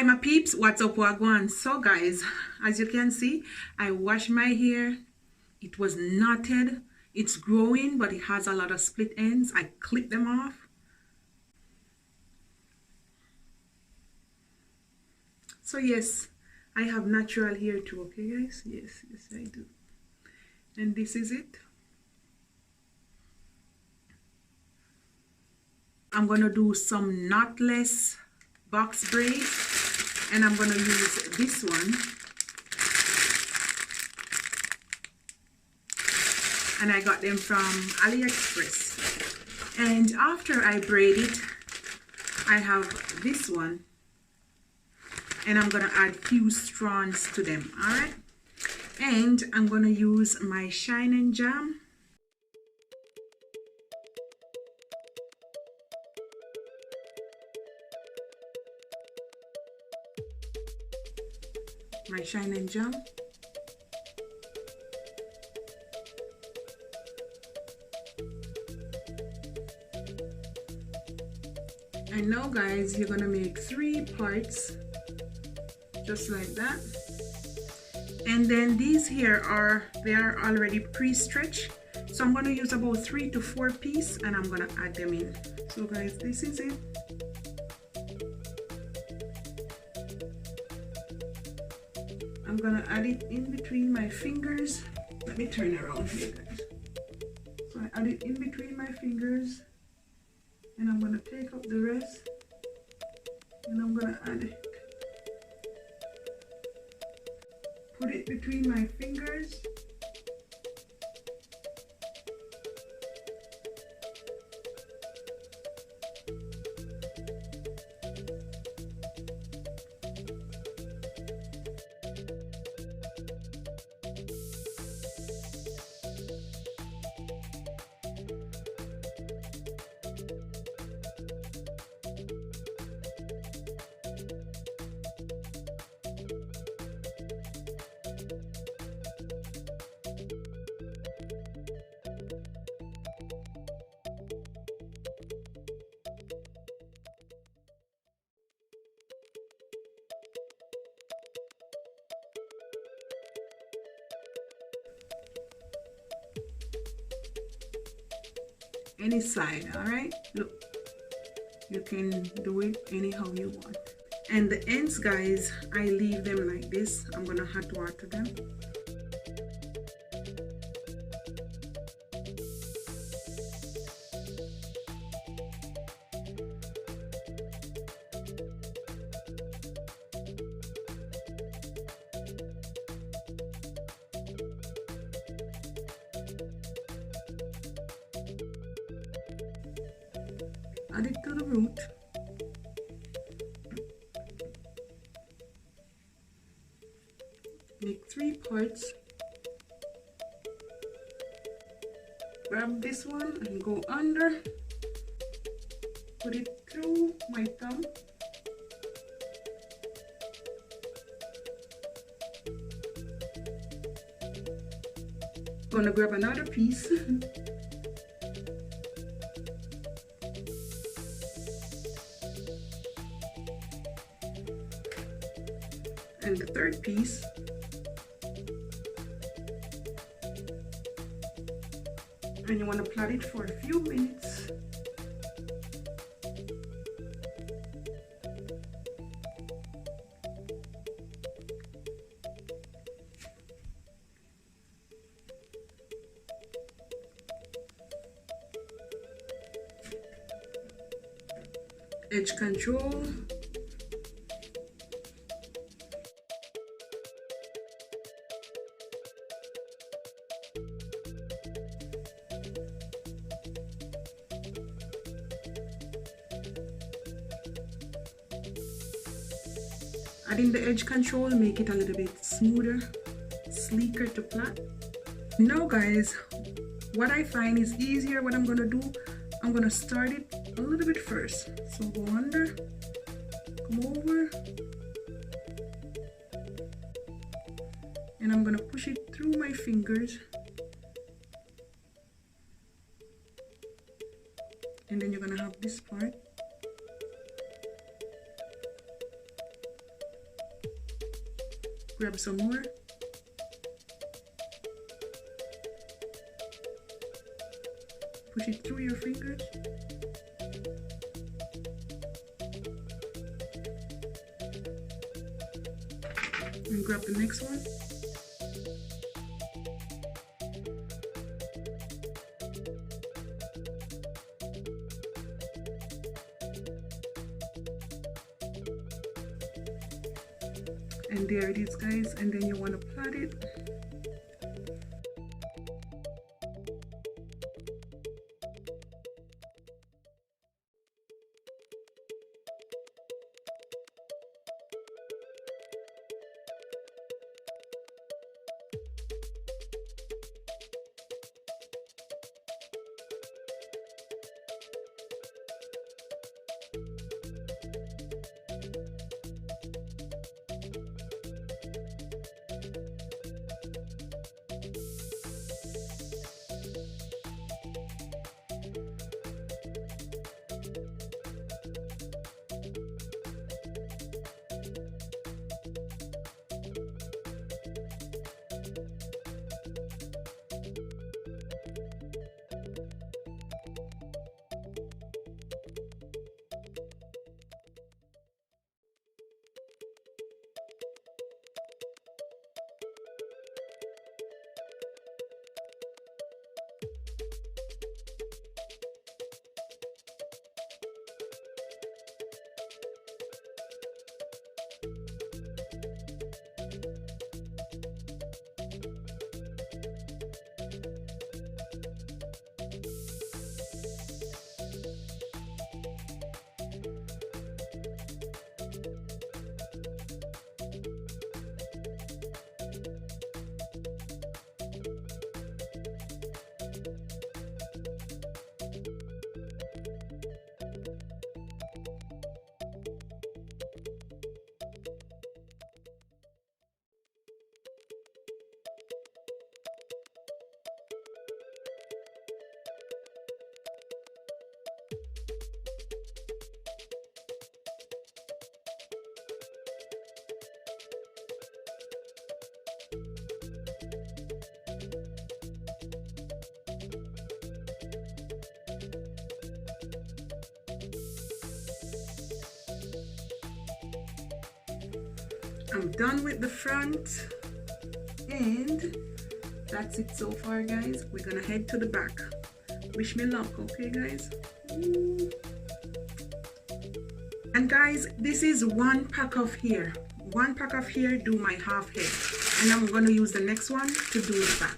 Hi my peeps, what's up, wagwan? So guys, as you can see, I washed my hair. It was knotted. It's growing, but it has a lot of split ends. I clipped them off. So yes, I have natural hair too, okay guys? Yes, I do. And this is it. I'm gonna do some knotless box braids, and I'm gonna use this one. And I got them from AliExpress. And after I braid it, I have this one, and I'm gonna add few strands to them. All right, and I'm gonna use my Shine and Jam. My Shine and Jam. And now guys, you're gonna make 3 parts just like that. And then these here are already pre-stretched, so I'm gonna use about 3 to 4 pieces, and I'm gonna add them in. So guys, this is it. I'm gonna add it in between my fingers. Let me turn around here guys. So I add it in between my fingers, and I'm gonna take up the rest, and I'm gonna add it. Put it between my fingers. Any side, all right? Look, you can do it anyhow you want. And the ends guys, I leave them like this. I'm gonna hot water them. Add it to the root. Make 3 parts. Grab this one and go under. Put it through my thumb. Gonna grab another piece. And the 3rd piece. And you want to plait it for a few minutes. Edge control. Adding the edge control, make it a little bit smoother, sleeker to plait. Now guys, what I find is easier, what I'm gonna do, I'm gonna start it a little bit first. So go under, come over, and I'm gonna push it through my fingers. And then you're gonna have this part. grab some more. Push it through your fingers. And grab the next one. And there it is, guys, and then you want to plait it. I'm done with the front, and that's it so far, guys. We're gonna head to the back. Wish me luck, okay, guys? Ooh. And guys, this is one pack of hair. One pack of hair do my half head, and I'm gonna use the next one to do the back.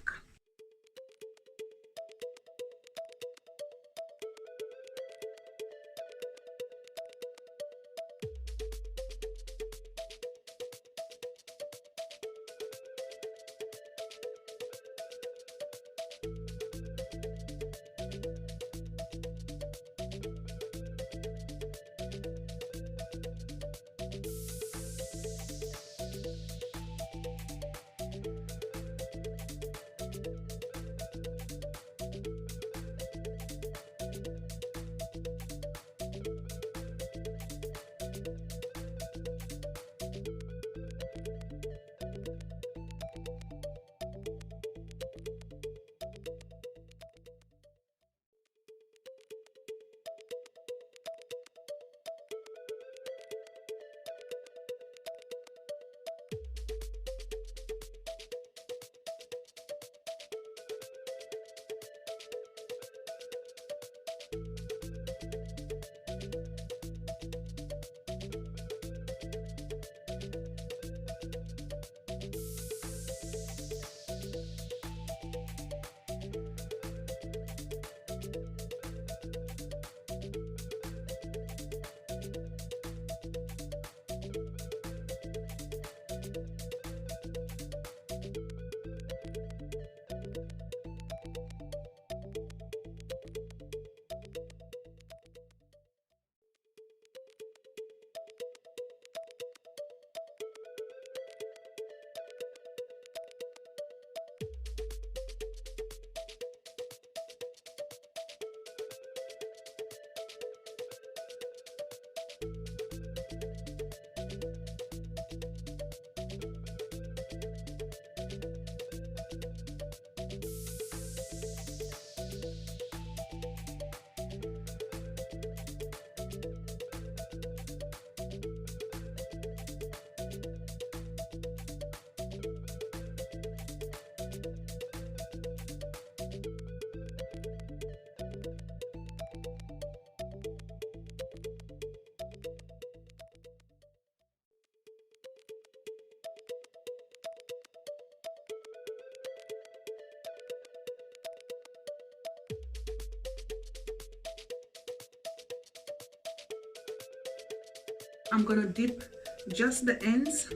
I'm gonna dip just the ends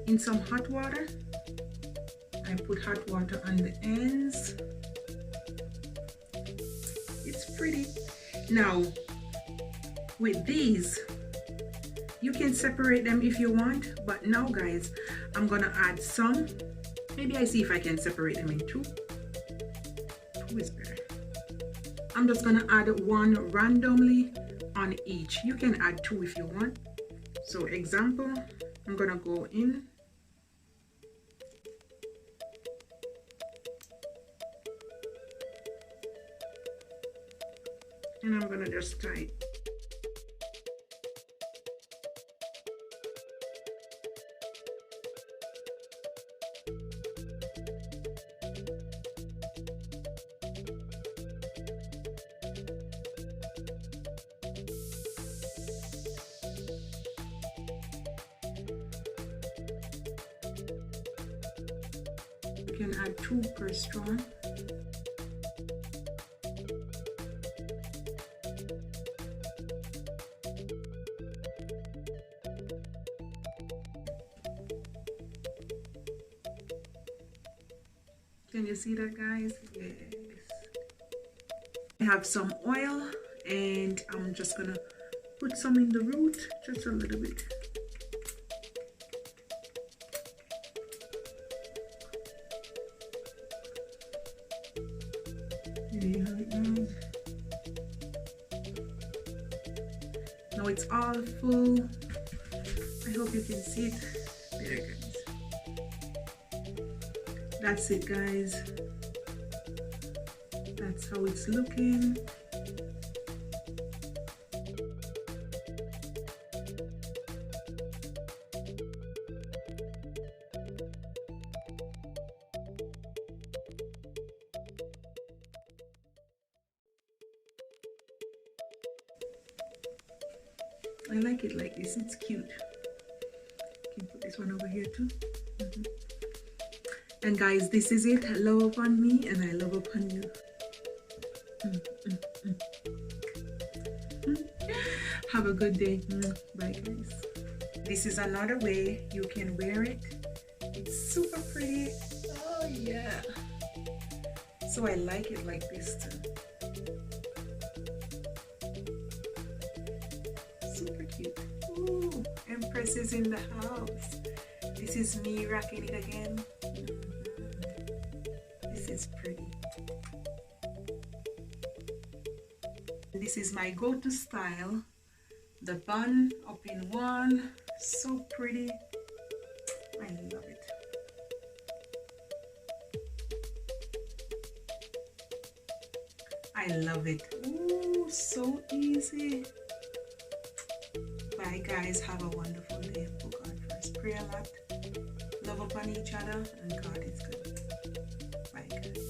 in some hot water. I put hot water on the ends. It's pretty. Now with these, you can separate them if you want, but now guys, I'm gonna add some. Maybe I see if I can separate them in two. Two is better. I'm just gonna add one randomly on each. You can add two if you want. So example, I'm gonna go in. And I'm gonna just tie it. You can add two per strand. Can you see that, guys? Yes. I have some oil and I'm just gonna put some in the root, just a little bit. There you have it now. Now it's all full. I hope you can see it. There, guys. That's it, guys. That's how it's looking. I like it like this, it's cute. You can put this one over here too. And guys, this is it. Love upon me and I love upon you. Have a good day. Bye, guys. This is another way you can wear it. It's super pretty. Oh yeah. So I like it like this too. Super cute. Ooh, Empress is in the house. This is me rocking it again. This is pretty. This is my go-to style. The bun up in one. So pretty. I love it. I love it. Ooh, so easy. Bye guys, have a wonderful day. Put God first. Pray a lot. Love upon each other and God is good. Bye guys.